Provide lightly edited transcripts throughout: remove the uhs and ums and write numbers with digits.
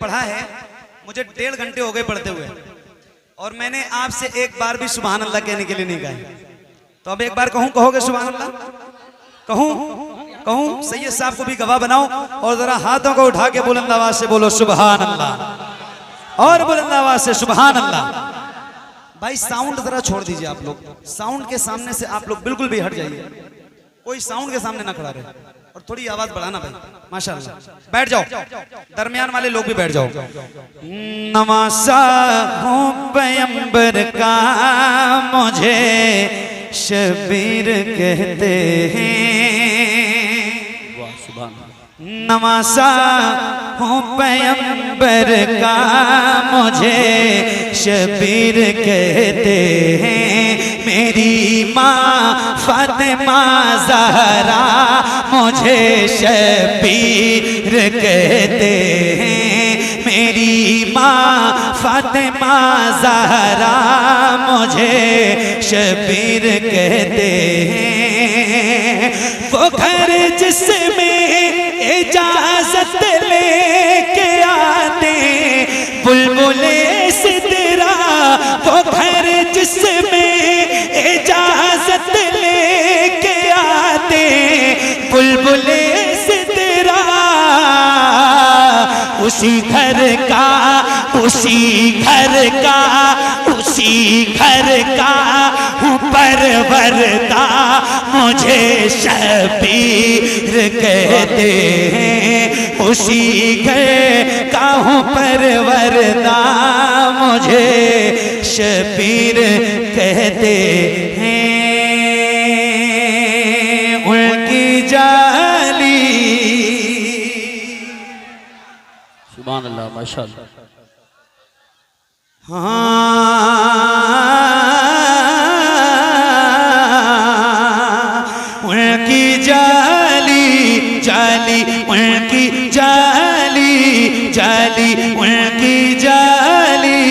पढ़ा है, मुझे 1.5 घंटे हो गए पढ़ते हुए, और मैंने आपसे एक बार भी सुभान अल्लाह कहने के लिए नहीं कहा। तो अब एक बार कहूं, कहोगे सुभान अल्लाह? कहूं? सैयद साहब को भी गवाह बनाओ और जरा हाथों को उठा के बुलंद आवाज से बोलो सुभान अल्लाह, और बुलंद आवाज से सुभान अल्लाह। भाई साउंड जरा छोड़ दीजिए आप लोग, साउंड के सामने से आप लोग बिल्कुल भी हट जाइए, कोई साउंड के सामने ना खड़ा रहे, और थोड़ी आवाज बढ़ाना भाई, माशाअल्लाह। बैठ जाओ, दरमियान वाले लोग भी बैठ जाओ। नवासा हूँ पैगंबर का, मुझे शबीर कहते हैं। नवासा हूँ पैगंबर का, मुझे शबीर कहते हैं। मेरी माँ फातिमा ज़हरा मुझे शबीर कहते हैं। मेरी माँ फातिमा ज़हरा मुझे शबीर कहते हैं। वो घर जिसमें इजाजत लेके आते बुलबुले सिदरा, वो घर जिसमें इजाजत लेके आते बुलबुले सिदरा, उसी घर का हूँ परवरदा, मुझे शबीर कहते हैं। उसी घर का हूँ परवरदा, मुझे शबीर कहते हैं। उनकी जाली सुभान अल्लाह, माशाअल्लाह। उनकी जाली जाली, उनकी जाली जाली, उनकी जाली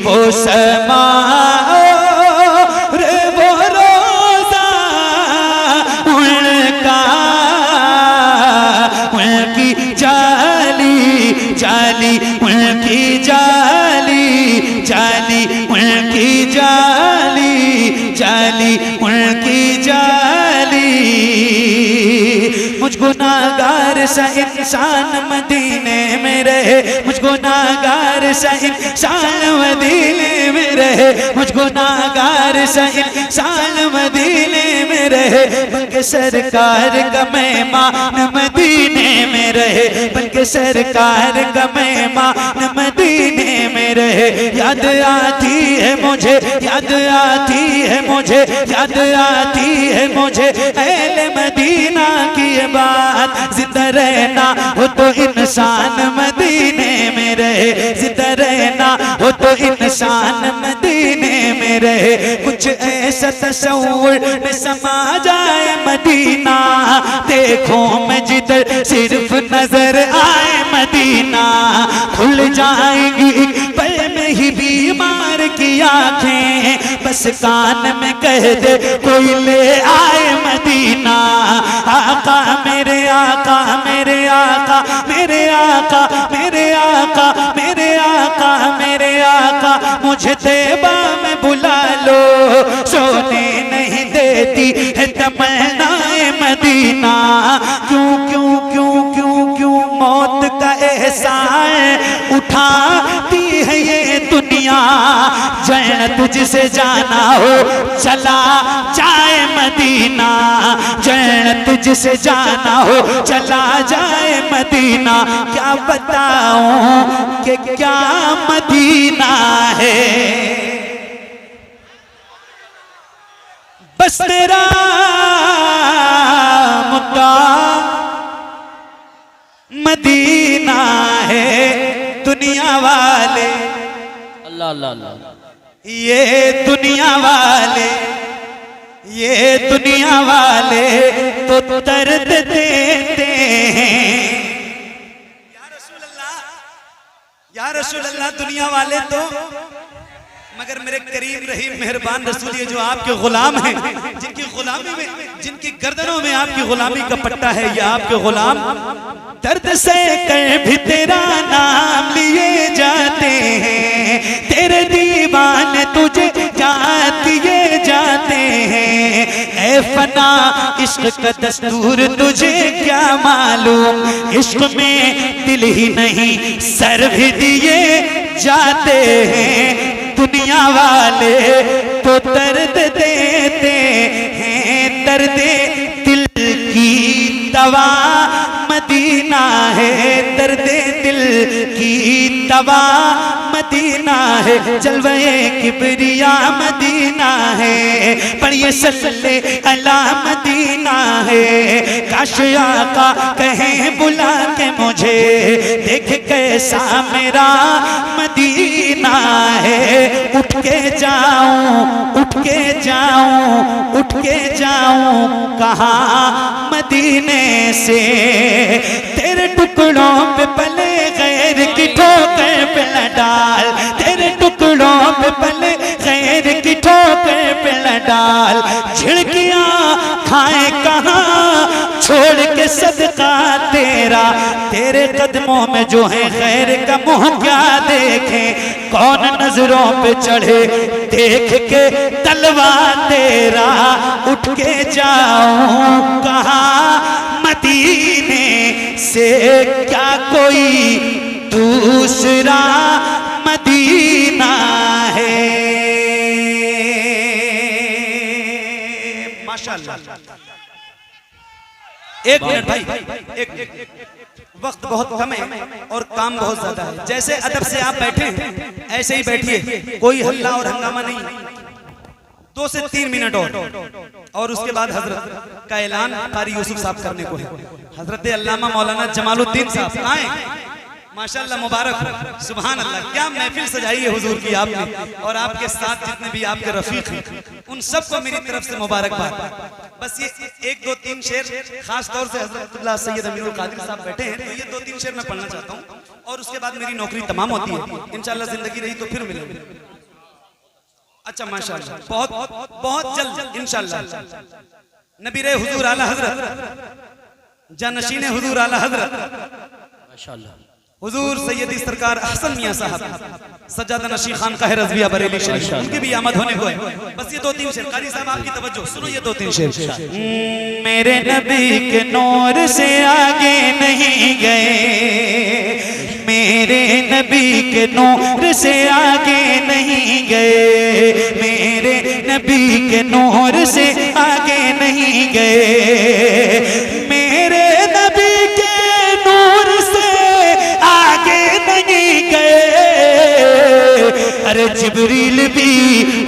वो समा रे वो रोजा उनका, उनकी जाली जाली, उनकी जाली जाली, उनकी जाली जाली, उनकी जाली। मुझ गुनाहगार सा इंसान मदीने में रहे, मुझ गुनाहगार सा इंसान मदीने में रहे, मुझ गुनाहगार सा इंसान मदीने में रहे। बल्कि सरकार का मेहमान मदीने में रहे, बल्कि सरकार का मेहमान मदीने में रहे। याद आती है मुझे, याद आती है मुझे, याद आती है मुझे अहले मदीना की बात। जिंदा रहना हो तो इंसान मदीने में रहे, जिंदा रहना हो तो इंसान मदीने में रहे। कुछ ऐसा तस्वुर में समा जाए मदीना, देखो मैं जिधर सिर्फ नजर आए मदीना, खुल जाएंगी पल में ही बीमार की आंखें। बस कान में कह दे कोई ले आए मदीना। आका मेरे आका, मेरे आका, मेरे आका, मेरे आका, मेरे आका, मेरे आका, मुझे तैबा में बुला लो। सोने नहीं देती है तमन्नाए मदीना, क्यों क्यों क्यों क्यों क्यों मौत का एहसान उठाती है ये दुनिया। जन्नत जिसे जाना हो चला जाए मदीना, जन्नत जिसे जाना हो चला जाए मदीना। क्या बताऊं कि क्या मदीना है, बस तेरा मुद्दा मदीना है। दुनिया वाले अल्लाह अल्लाह अल्लाह, ये दुनिया वाले, ये दुनिया वाले तो दर्द देते हैं। या रसूल अल्लाह, दुनिया वाले तो, मगर मेरे करीम रहीम मेहरबान रसूल, ये जो आपके गुलाम हैं, जिनकी गुलामी में, जिनकी गर्दनों में आपकी गुलामी का पट्टा है, ये आपके गुलाम दर्द से कर भी तेरा नाम फना इश्क का दस्तूर तुझे क्या मालूम, इश्क में दिल ही नहीं सर भी दिए जाते हैं, दुनिया वाले तो दर्द देते हैं, दर्द दिल की दवा मदीना है, दर्द दिल की दवा मदीना है, जलवे किबरिया मदीना है, पढ़िए सल्ले अला मदीना है। काश आका कहें बुला के मुझे, देख कैसा मेरा मदीना है, उठ के जाऊं उठ के जाऊं उठ के जाऊं कहाँ मदीने से, तेरे टुकड़ों पे पले गैर की ठोकर पे न डाल, तेरे टुकड़ों पे पले गैर की ठोकर पे न डाल, झिड़कियां खाए कहाँ छोड़ के सदका तेरा, तेरे कदमों में जो है खैर का मुंह क्या देखे, कौन नजरों पे चढ़े देख के तलवा तेरा, उठ के जाऊं कहाँ मदीने से, क्या कोई दूसरा मदीना है। माशाअल्लाह। एक मिनट भाई, एक वक्त बहुत कम है और काम बहुत ज्यादा है, जैसे अदब से आप बैठे हैं ऐसे ही बैठिए, कोई हल्ला और हंगामा नहीं, 2 से 3 मिनट और उसके बाद हजरत का ऐलान कारी यूसुफ साहब करने को है। हजरत अल्लामा मौलाना जमालुद्दीन साहब आए, माशाअल्लाह मुबारक हो, सुभान अल्लाह, क्या महफिल सजाई है हुजूर की आपने, और आपके साथ जितने भी आपके रफीक हैं उन सबको मेरी तरफ से मुबारकबाद। बस ये 1, 2, 3 शेर खास तौर से हजरत सैयद अमीरुल कादिर साहब बैठे हैं, तो ये 2, 3 शेर मैं पढ़ना चाहता हूँ और उसके बाद मेरी नौकरी तमाम होती है, इंशाअल्लाह जिंदगी रही तो फिर मिलेंगे। अच्छा माशाअल्लाह, बहुत बहुत जल्द इंशाअल्लाह। नबी रे हुजूर आला हजरत, जानशीन हुजूर आला हजरत माशाअल्लाह हुजूर सैयदी सरकार अहसन मियां साहब सज्जादा नशी खान का है रज़विया बरेली शरीफ, उनके भी आमद होने को है। बस ये 2-3 शेर, कारी साहब आपकी तवज्जो सुनो, ये 2-3 शेर। मेरे नबी के नूर से आगे नहीं गए, मेरे नबी के नूर से आगे नहीं गए, मेरे नबी के नूर से आगे नहीं गए, मेरे नबी के नूर से आगे नहीं गए, अरे जिब्रील भी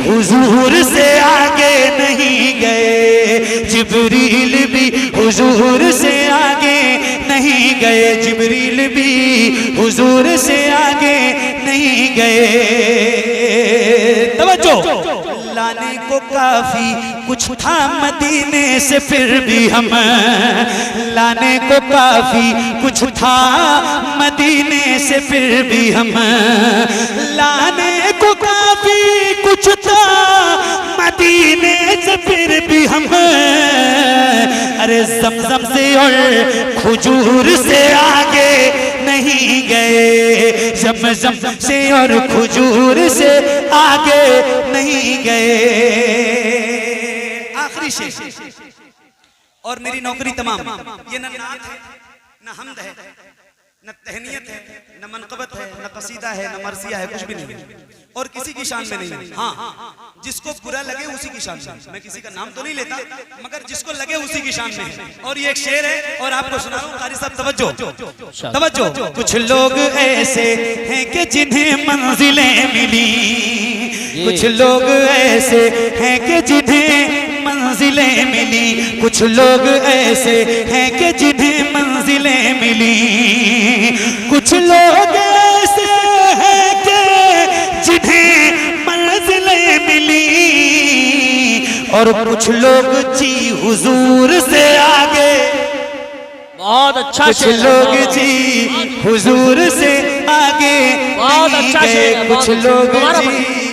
हुजूर से आगे नहीं गए, जिब्रील भी हुजूर से आगे नहीं गए, जिब्रील भी हुजूर से आगे नहीं गए। तवज्जो, लाने को काफी कुछ था मदीने से, फिर भी हम लाने को काफी कुछ था मदीने से, फिर भी हम लाने को काफी कुछ था मदीने से, फिर भी हम अरे ज़मज़म से और खजूर से आगे नहीं गए, ज़मज़म से और खजूर से आगे नहीं गए। आखिरी शेर और मेरी नौकरी तमाम। ये न नात है, न हमद है, न तहनीयत है, न मनक़बत है, न कसीदा है, न मरसिया है, कुछ भी नहीं है और किसी की शान में नहीं है। हाँ, जिसको बुरा लगे उसी की शान में, मैं किसी का नाम तो नहीं लेता, मगर जिसको लगे उसी की शान में है। और ये एक शेर है और आपको सुना रहा हूं, कारी साहब तवज्जो तवज्जो। कुछ लोग ऐसे हैं कि जिन्हें मंजिलें मिली, कुछ लोग ऐसे हैं कि जिन्हें मंजिलें मिली, कुछ लोग ऐसे हैं कि जिन्हें मंजिलें मिली, कुछ लोग ऐसे हैं कि जिन्हें मंजिलें मिली, और कुछ लोग जी हुजूर से आगे, बहुत अच्छा, कुछ लोग जी हुजूर से आगे बहुत अच्छा शेर, कुछ लोग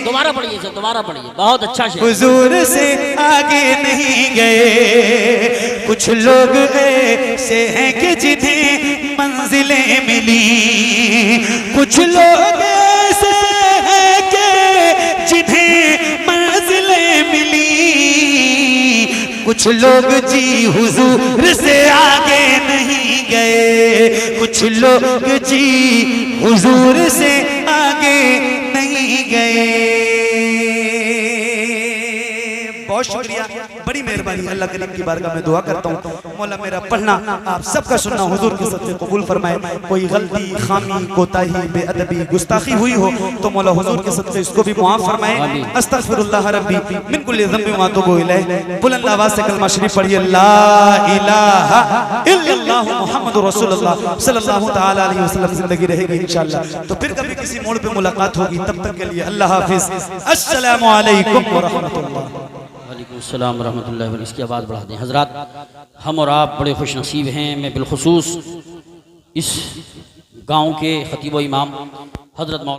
दोबारा पढ़िए सर, दोबारा पढ़िए, बहुत अच्छा शेर। हुजूर से आगे नहीं गए, कुछ लोग ऐसे हैं कि जिन्हें मंजिलें मिली, कुछ लोग ऐसे हैं कि जिन्हें मंजिलें मिली, कुछ कुछ लोग जी हुजूर से आगे नहीं गए, कुछ लोग जी हुजूर से आगे नहीं गए। बहुत शुक्रिया, बड़ी मेहरबानी। अल्लाह करीम की बारगाह में दुआ करता हूँ मौला मेरा पढ़ना आप सबका सुनना हुजूर के सदक़े कबूल फरमाए। कोई गलती, खामी, कोताही, बेअदबी, गुस्ताखी हुई हो तो मौला हुजूर के सदक़े इसको भी मुआफ़ फरमाए। अस्तगफिरुल्लाह रब्बी मिन कुल्लि ज़ंबिन व अतूबु इलैह। बुलंद आवाज़ से कलमा शरीफ पढ़िए, ला इलाहा इल्लल्लाह मुहम्मदुर रसूलुल्लाह सल्लल्लाहु तआला अलैहि वसल्लम। जिंदगी रहेगी इंशाअल्लाह तो फिर कभी किसी मोड़ पे मुलाकात होगी। तब तक के लिए अल्लाह हाफिज़। अस्सलामु अलैकुम व रहमतुल्लाह। वालेकुमुस्सलाम व रहमतुल्लाहि व बरकातहू। इसकी आवाज़ बढ़ा दें हज़रात। हम और आप बड़े खुश नसीब हैं। मैं बिलखुसूस इस गाँव के खतीब व इमाम हज़रत